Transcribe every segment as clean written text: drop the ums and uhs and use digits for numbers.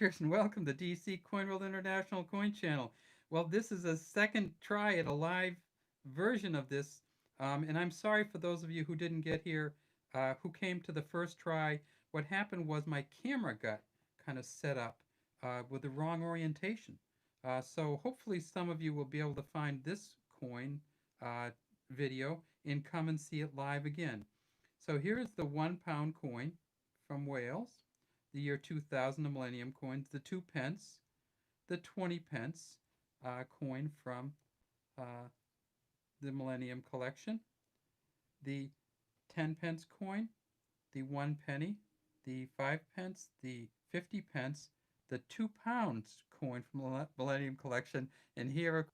And welcome to DC Coin World International Coin Channel. Well, this is a second try at a live version of this, and I'm sorry for those of you who didn't get here, who came to the first try. What happened was my camera got kind of set up with the wrong orientation. So hopefully some of you will be able to find this coin uh, video and come and see it live again. So here is the £1 coin from Wales, the year 2000, the Millennium Coins, the 2 pence, the 20 pence coin from uh, the Millennium Collection, the 10 pence coin, the 1 penny, the 5 pence, the 50 pence, the £2 coin from the Millennium Collection, and here are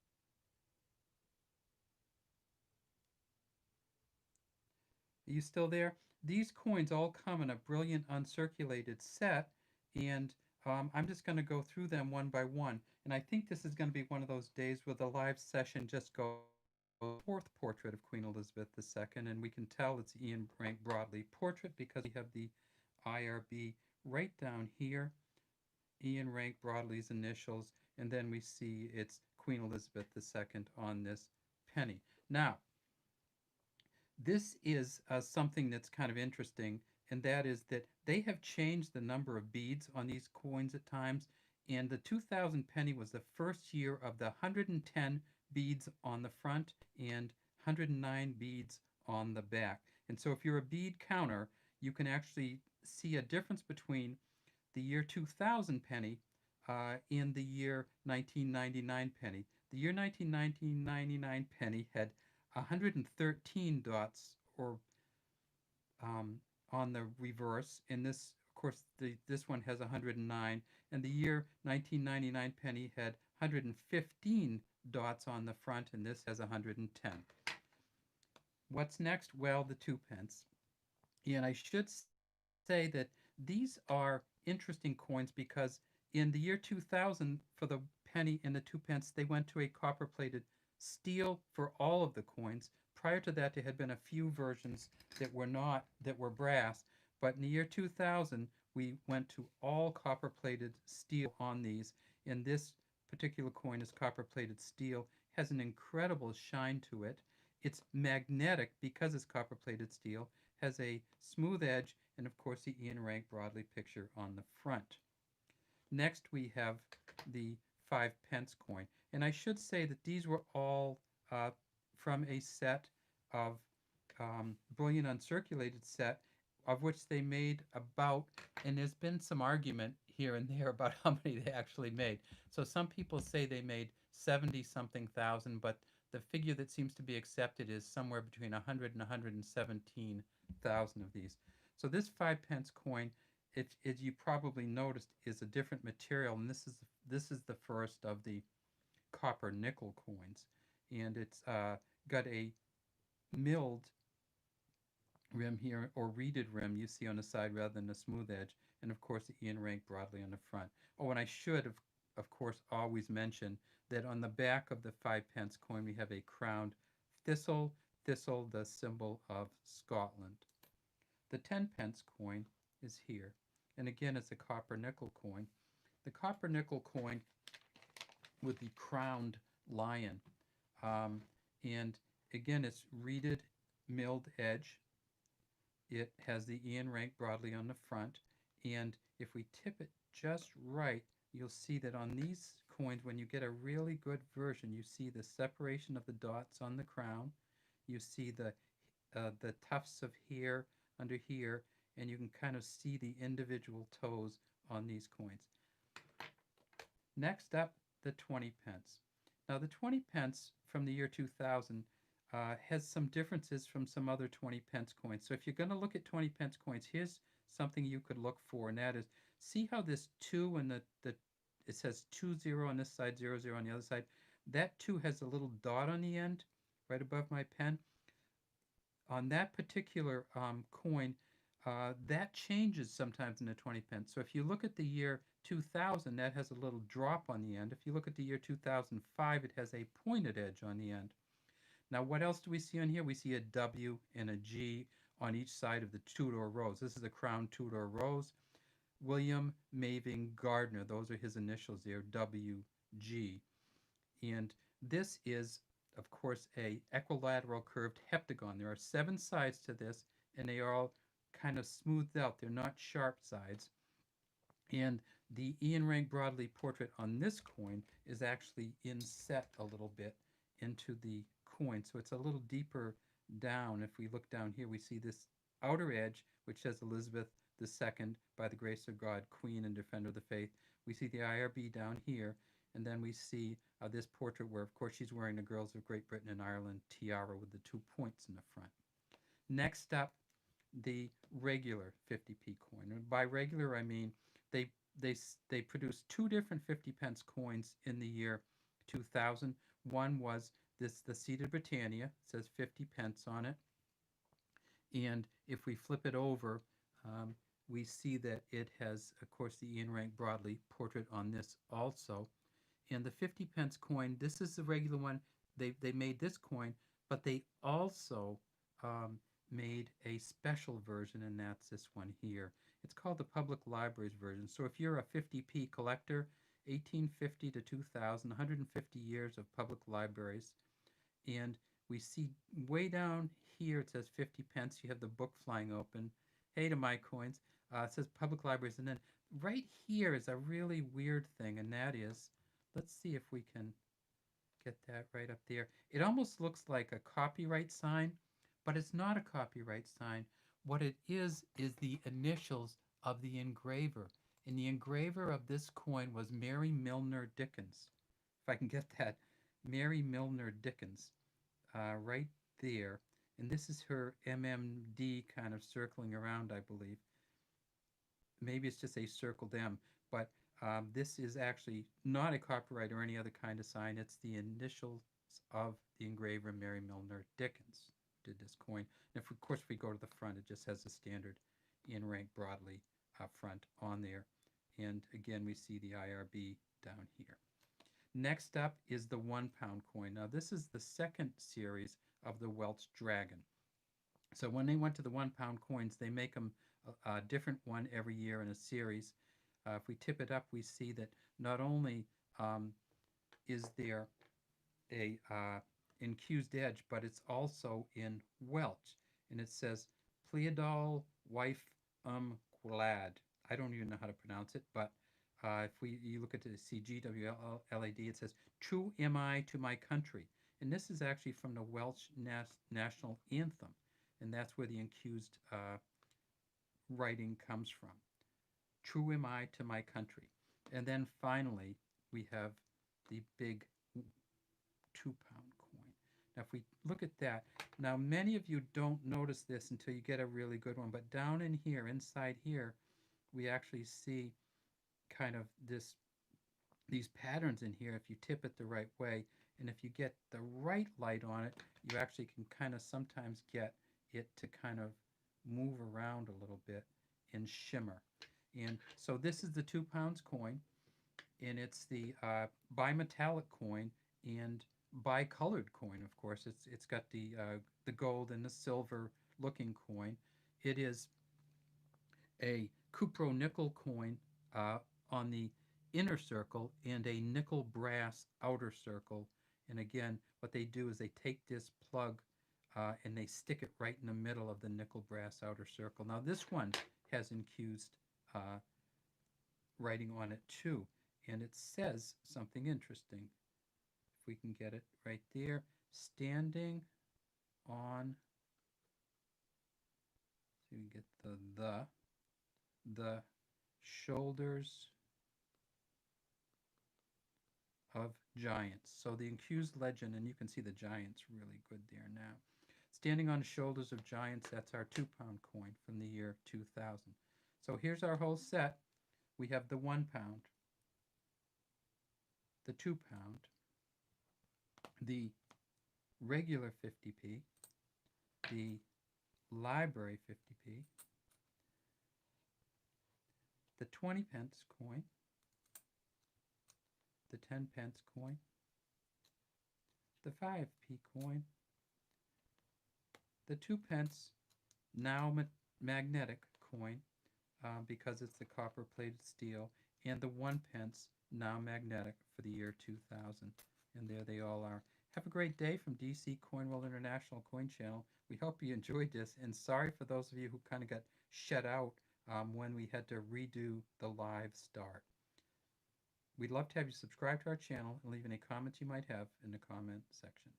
you still there? These coins all come in a brilliant uncirculated set, and I'm just going to go through them one by one. And I think this is going to be one of those days where the live session just goes fourth portrait of Queen Elizabeth II, and we can tell it's Ian Rank Broadley portrait because we have the IRB right down here, Ian Rank Broadley's initials, and then we see it's Queen Elizabeth II on this penny. Now, this is something that's kind of interesting, and that is that they have changed the number of beads on these coins at times. And the 2000 penny was the first year of the 110 beads on the front and 109 beads on the back. And so if you're a bead counter, you can actually see a difference between the year 2000 penny and the year 1999 penny. The year 1999 penny had 113 dots or on the reverse, and this, of course, this one has 109, and the year 1999 penny had 115 dots on the front, and this has 110. What's next? Well, the 2 pence. And I should say that these are interesting coins because in the year 2000, for the penny and the 2 pence, they went to a copper plated steel for all of the coins. Prior to that, there had been a few versions that were brass, but in the year 2000, we went to all copper plated steel on these. And this particular coin is copper plated steel, has an incredible shine to it. It's magnetic because it's copper plated steel, has a smooth edge, and of course the Ian Rank Broadley picture on the front. Next we have the 5 pence coin. And I should say that these were all from a set of brilliant uncirculated set, of which they made about, and there's been some argument here and there about how many they actually made. So some people say they made 70 something thousand, but the figure that seems to be accepted is somewhere between 100 and 117,000 of these. So this 5 pence coin, if as you probably noticed, is a different material, and this is the first of the copper nickel coins, and it's got a milled rim here, or reeded rim you see on the side rather than a smooth edge, and of course the Ian Rank Broadley on the front. Oh, and I should have, of course, always mention that on the back of the 5 pence coin we have a crowned thistle, thistle the symbol of Scotland. The 10 pence coin is here, and again it's a copper nickel coin. The copper nickel coin with the crowned lion, um, and again it's reeded milled edge. It has the Ian Rank Broadley on the front, and if we tip it just right, you'll see that on these coins, when you get a really good version, you see the separation of the dots on the crown, you see the tufts of hair under here, and you can kind of see the individual toes on these coins. Next up, the 20 pence. Now the 20 pence from the year 2000 has some differences from some other 20 pence coins. So if you're going to look at 20 pence coins, here's something you could look for, and that is, see how this 2 and it says 20 on this side, 00 on the other side. That 2 has a little dot on the end right above my pen. On that particular coin, that changes sometimes in the 20 pence. So if you look at the year 2000, that has a little drop on the end. If you look at the year 2005, it has a pointed edge on the end. Now, what else do we see on here? We see a W and a G on each side of the Tudor rose. This is a crown Tudor rose. William Maving Gardner. Those are his initials there, WG. And this is, of course, a equilateral curved heptagon. There are 7 sides to this, and they are all kind of smoothed out. They're not sharp sides. And the Ian Rank Broadley portrait on this coin is actually inset a little bit into the coin. So it's a little deeper down. If we look down here, we see this outer edge, which says Elizabeth II, by the grace of God, Queen and Defender of the Faith. We see the IRB down here, and then we see this portrait where, of course, she's wearing the Girls of Great Britain and Ireland tiara with the 2 points in the front. Next up, the regular 50p coin. And by regular, I mean they they produced 2 different 50 pence coins in the year 2000. One was the seated Britannia, it says 50 pence on it, and if we flip it over, we see that it has, of course, the Ian Rank Broadley portrait on this also. And the 50 pence coin, this is the regular one. They made this coin, but they also made a special version, and that's this one here. It's called the Public Libraries version. So if you're a 50p collector, 1850 to 2000, 150 years of public libraries. And we see way down here, it says 50 pence. You have the book flying open. Hey to my coins. It says public libraries. And then right here is a really weird thing, and that is, let's see if we can get that right up there. It almost looks like a copyright sign, but it's not a copyright sign. What it is the initials of the engraver. And the engraver of this coin was Mary Milner Dickens. If I can get that, Mary Milner Dickens, right there. And this is her MMD kind of circling around, I believe. Maybe it's just a circled M, but this is actually not a copyright or any other kind of sign. It's the initials of the engraver Mary Milner Dickens did this coin. And if, of course, if we go to the front, it just has the standard Ian Rank Broadley front on there. And again, we see the IRB down here. Next up is the 1 pound coin. Now, this is the second series of the Welsh Dragon. So when they went to the 1 pound coins, they make them a different one every year in a series. If we tip it up, we see that not only is there a incused edge, but it's also in Welsh. And it says, Pleadol wife glad. I don't even know how to pronounce it, but if you look at the CGWLAD, it says, True am I to my country. And this is actually from the Welsh national anthem. And that's where the incused writing comes from. True am I to my country. And then finally, we have the big 2 pound coin. Now, if we look at that, now many of you don't notice this until you get a really good one, but down in here, inside here, we actually see kind of these patterns in here if you tip it the right way. And if you get the right light on it, you actually can kind of sometimes get it to kind of move around a little bit and shimmer. And so this is the 2 pounds coin, and it's the bimetallic coin and bicolored coin. Of course, it's got the gold and the silver looking coin. It is a cupro-nickel coin on the inner circle and a nickel brass outer circle. And again, what they do is they take this plug and they stick it right in the middle of the nickel brass outer circle. Now this one has incused writing on it too, and it says something interesting. If we can get it right there, standing on, so we can get the shoulders of giants. So the incused legend, and you can see the giants really good there now. Standing on the shoulders of giants, that's our 2 pound coin from the year 2000. So here's our whole set. We have the 1 pound, the 2 pound, the regular 50p, the library 50p, the 20 pence coin, the 10 pence coin, the 5p coin, the 2 pence now magnetic coin, because it's the copper-plated steel, and the 1 pence, now magnetic, for the year 2000. And there they all are. Have a great day from DC Cornwall International Coin Channel. We hope you enjoyed this, and sorry for those of you who kind of got shut out when we had to redo the live start. We'd love to have you subscribe to our channel and leave any comments you might have in the comment section.